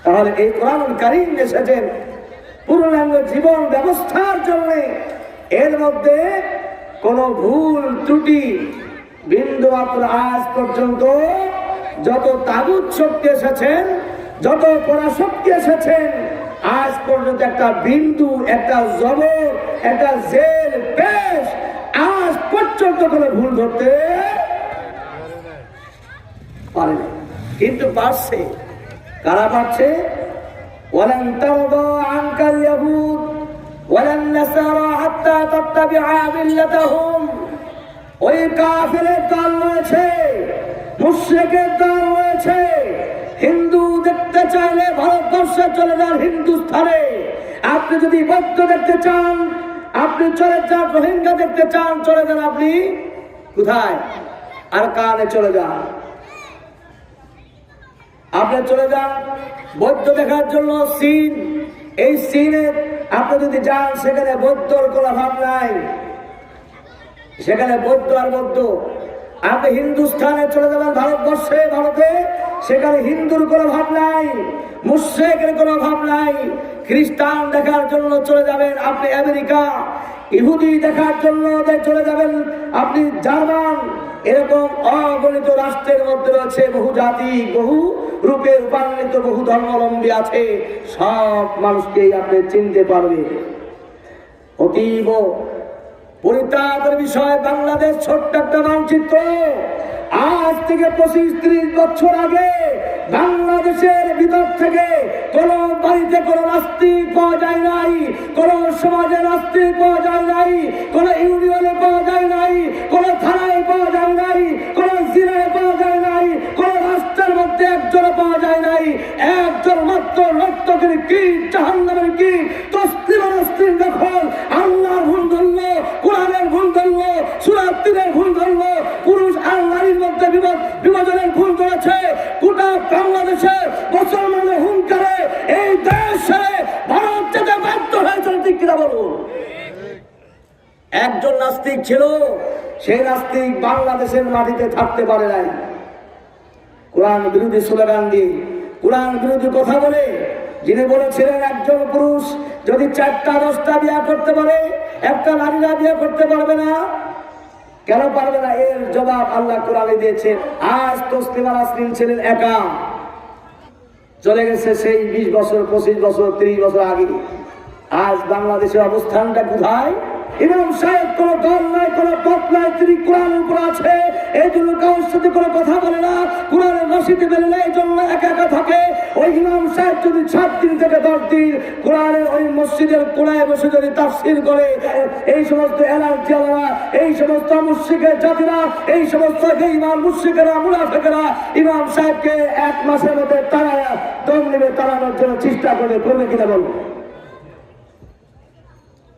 তাহলে এই কোরআনুল কারীম এসেছেন পূর্ণাঙ্গ জীবন ব্যবস্থার জন্য। এর মধ্যে কোনো ভুল ত্রুটি বিন্দু মাত্র আজ পর্যন্ত যত তাগুত শক্তি এসেছেন, যত পরাশক্তি এসেছেন, আজ পর্যন্ত একটা বিন্দু, একটা জবর, একটা জেল পেশ আজ পর্যন্ত কোনো ভুল ধরতে পারে না। কিন্তু পারছে, কারা পারছে? ওয়ালান তারদা আনকাল ইয়াহুদ ওয়ালান নাসারা হাত্তা তাত্তাবিআ মিল্লাতাহুম। ওই কাফেরের দল রয়েছে, মুশরিকের দল রয়েছে। হিন্দু দেখতে চাইলে ভারতবর্ষে চলে যান, হিন্দুস্থানে। আপনি যদি বৌদ্ধ দেখতে চান, আপনি চলে যান। রোহিঙ্গা দেখতে চান, চলে যান আপনি কোথায়? আর কানে চলে যান। আপনি চলে যান বৌদ্ধ দেখার জন্য চীন। এই চীনে আপনি যদি যান, সেখানে বৌদ্ধর কোনো ভাব নাই, সেখানে বৌদ্ধ আর বৌদ্ধ। আপনি হিন্দুস্থানে চলে যাবেন, ভারতবর্ষে, ভারতে, সেখানে হিন্দুর কোনো ভাব নাই, মুশরিকের কোনো ভাব নাই। খ্রিস্টান দেখার জন্য চলে যাবেন আপনি আমেরিকা, ইহুদি দেখার জন্য চলে যাবেন আপনি জার্মান। এরকম অগণিত রাষ্ট্রের মধ্যে রয়েছে বহু জাতি, বহু রূপে রূপান্বিত বহু ধর্মাবলম্বী আছে। সব মানুষকেই আপনি চিনতে পারবেন। অতীব পরিতাপের বিষয়, বাংলাদেশ ছোট্ট একটা মানচিত্র। আজ থেকে 25-30 বছর আগে বাংলাদেশের ভিতর থেকে কোন বাড়িতে কোন নাস্তিক পাওয়া যায় নাই, কোন সমাজে নাস্তিক পাওয়া যায় নাই, কোন ইউনিয়নে পাওয়া যায় নাই, কোন থানায় পাওয়া যায় নাই, কোন জেলায় পাওয়া যায় নাই, কোন রাষ্ট্রের মধ্যে একজন পাওয়া যায় নাই। একজন মাত্র নর্তকের কি, জাহান্নামের কি, তসলিম নাস্তিক যখন আল্লাহর ভুল ধরল, কোরআনের ভুল ধরল, সূরা তিনের ভুল ধরল, পুরুষ আর নারীর মধ্যে বিভাজনের ভুল করেছে, গোটা বাংলাদেশে মুসলমানের হুঙ্কারে এই দেশে ভারত যেতে বাধ্য হয়েছে। ঠিক কিনা বলুন? একজন নাস্তিক ছিল, সেই নাস্তিক বাংলাদেশের মাটিতে থাকতে পারে নাই। কোরআন বিরোধী স্লোগান দিয়ে, কোরআন বিরোধী কথা বলে, যিনি বলেছিলেন একজন পুরুষ যদি 4টা-10টা বিয়ে করতে পারে, একটা নারীরা বিয়ে করতে পারবে না। কেন পারবে না? এর জবাব আল্লাহ কোরআনে দিয়েছে। আজ তসলিমা নাসরিন ছিলেন একা, চলে গেছে সেই 20 বছর, 25 বছর, 30 বছর আগে। আজ বাংলাদেশের অবস্থানটা কোথায়? ইমাম সাহেব কোন দল নাই, কোন পথ নাই, তিনি কোরআনের উপর আছে, এই জন্য কারোর সাথে কোনো কথা বলে না, কোরআনের রশিতে বেলে না, এই জন্য একা একা থাকে। ওই ইমাম সাহেব যদি 7 দিন থেকে 10 দিন কোরআনের ওই মসজিদের কোনায় বসে যদি তাফসীর করে, এই সমস্ত এলার্জিয়ালা, এই সমস্ত মুশরিকের জাতিরা, এই সমস্ত বেঈমান মুশরিকেরা, মুনাফিকেরা ইমাম সাহেবকে 1 মাসের মধ্যে তাড়ায় দম নেবে, তাড়ানোর জন্য চেষ্টা করবে কিনা বলবো?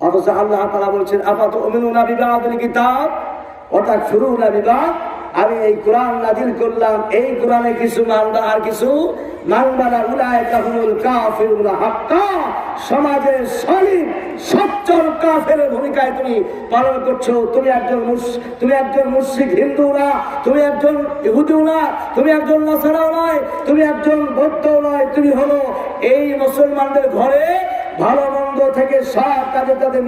অথচ আল্লাহ তাআলা বলছেন, আফাতুমিনুনা বিবাদিল কিতাব ওয়া তাকফুরুনা বিবাদ। আমি এই কোরআন নাযিল করলাম, এই কোরআনে কিছু মানবা আর কিছু মানবা না। উলাইকা হুমুল কাফিরুনা হাক্কা। সমাজের সলিম সচ্চল কাফেরের ভূমিকায় তুমি পালন করছো। তুমি একজন মুশরিক হিন্দু না, তুমি একজন ইহুদি না, তুমি একজন নাসারা নয়, তুমি একজন বৌদ্ধ নয়, তুমি হলো এই মুসলমানদের ঘরে ভালো মন্দ থেকে সব কাজে তাদের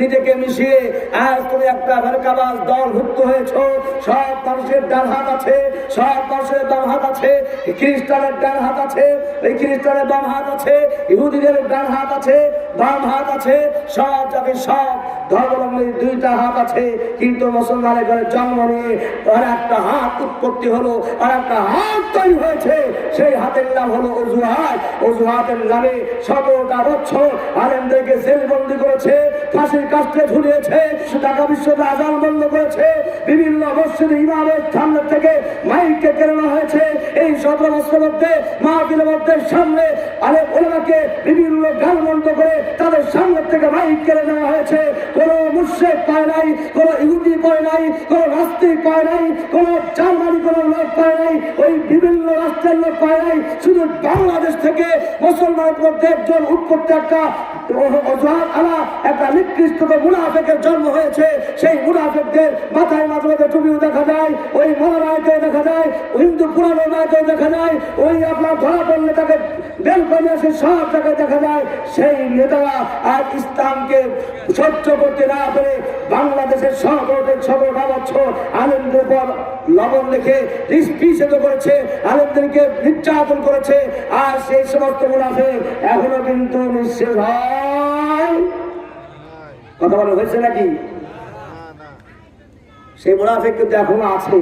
নিজেকে মিশিয়ে আজ তুমি একটা ফেরকাবাজ দলভুক্ত হয়েছো। সব মানুষের ডান হাত আছে, সব মানুষের বাম হাত আছে। খ্রিস্টানের ডান হাত আছে, এই খ্রিস্টানের বাম হাত আছে, ইহুদিদের ডান হাত আছে, বাম হাত আছে। সব জাতির সব ধর্মাবলম্বীর 2টা হাত আছে, কিন্তু মুসলমানের ঘরে জন্ম নিয়ে আর একটা হাত উৎপত্তি হলো, আর একটা হাত তৈরি হয়েছে। সেই হাতের নাম হলো অজুহাত। অজুহাতের নামে 17টা বছর আলেমদেরকে জেলবন্দি করেছে, ফাঁসির কাস্টে ঝুলিয়েছে, ঢাকা বিশ্ববিদ্যালয়ে আযান বন্ধ করেছে, বিভিন্ন মসজিদে ইমামের সামনে থেকে মাইককে কেড়ে নেওয়া হয়েছে। এই 17 বছরের মধ্যে মাহফিলের মধ্যে সামনে আলেম ওলামাকে বিভিন্ন গান বন্ধ করে তাদের সামনে থেকে মাইক কেড়ে নেওয়া হয়েছে। কোন মুশরিক পায় নাই, কোন ইহুদি পায় নাই, কোন নাস্তিক পায় নাই, কোন জার্মানি কোন লোক পায় নাই, ওই বিভিন্ন রাষ্ট্রের লোক পায় নাই। শুধু বাংলাদেশ থেকে মুসলমানের মধ্যে একজন প্রত্যেকটা অজুহাত আলা একটা নিকৃষ্ট মুনাফিকের জন্ম হয়েছে। সেই মুনাফিকদের মাথায় মাঝে মাঝে টুপিও দেখা যায়, ওই মহারায়কেও দেখা যায়, হিন্দু পুরানো রায়কেও দেখা যায়, ওই আপনার ধরা পড়লে তাকে বেল করে আসে সব জায়গায় দেখা যায়। সেই নেতারা আজ ইসলামকে সহ্য করতে না পেরে বাংলাদেশের সতেরোটা বছর আলেমদের পর লবণ লিখে নিষ্পিষিত করেছে, আলেমদেরকে নির্যাতন করেছে। আর সেই সমস্ত মুনাফিক এখনো কিন্তু নিঃশেষ হয়। কথা বলা হয়েছে নাকি? সেই মুনাফিক কিন্তু এখনো আছে।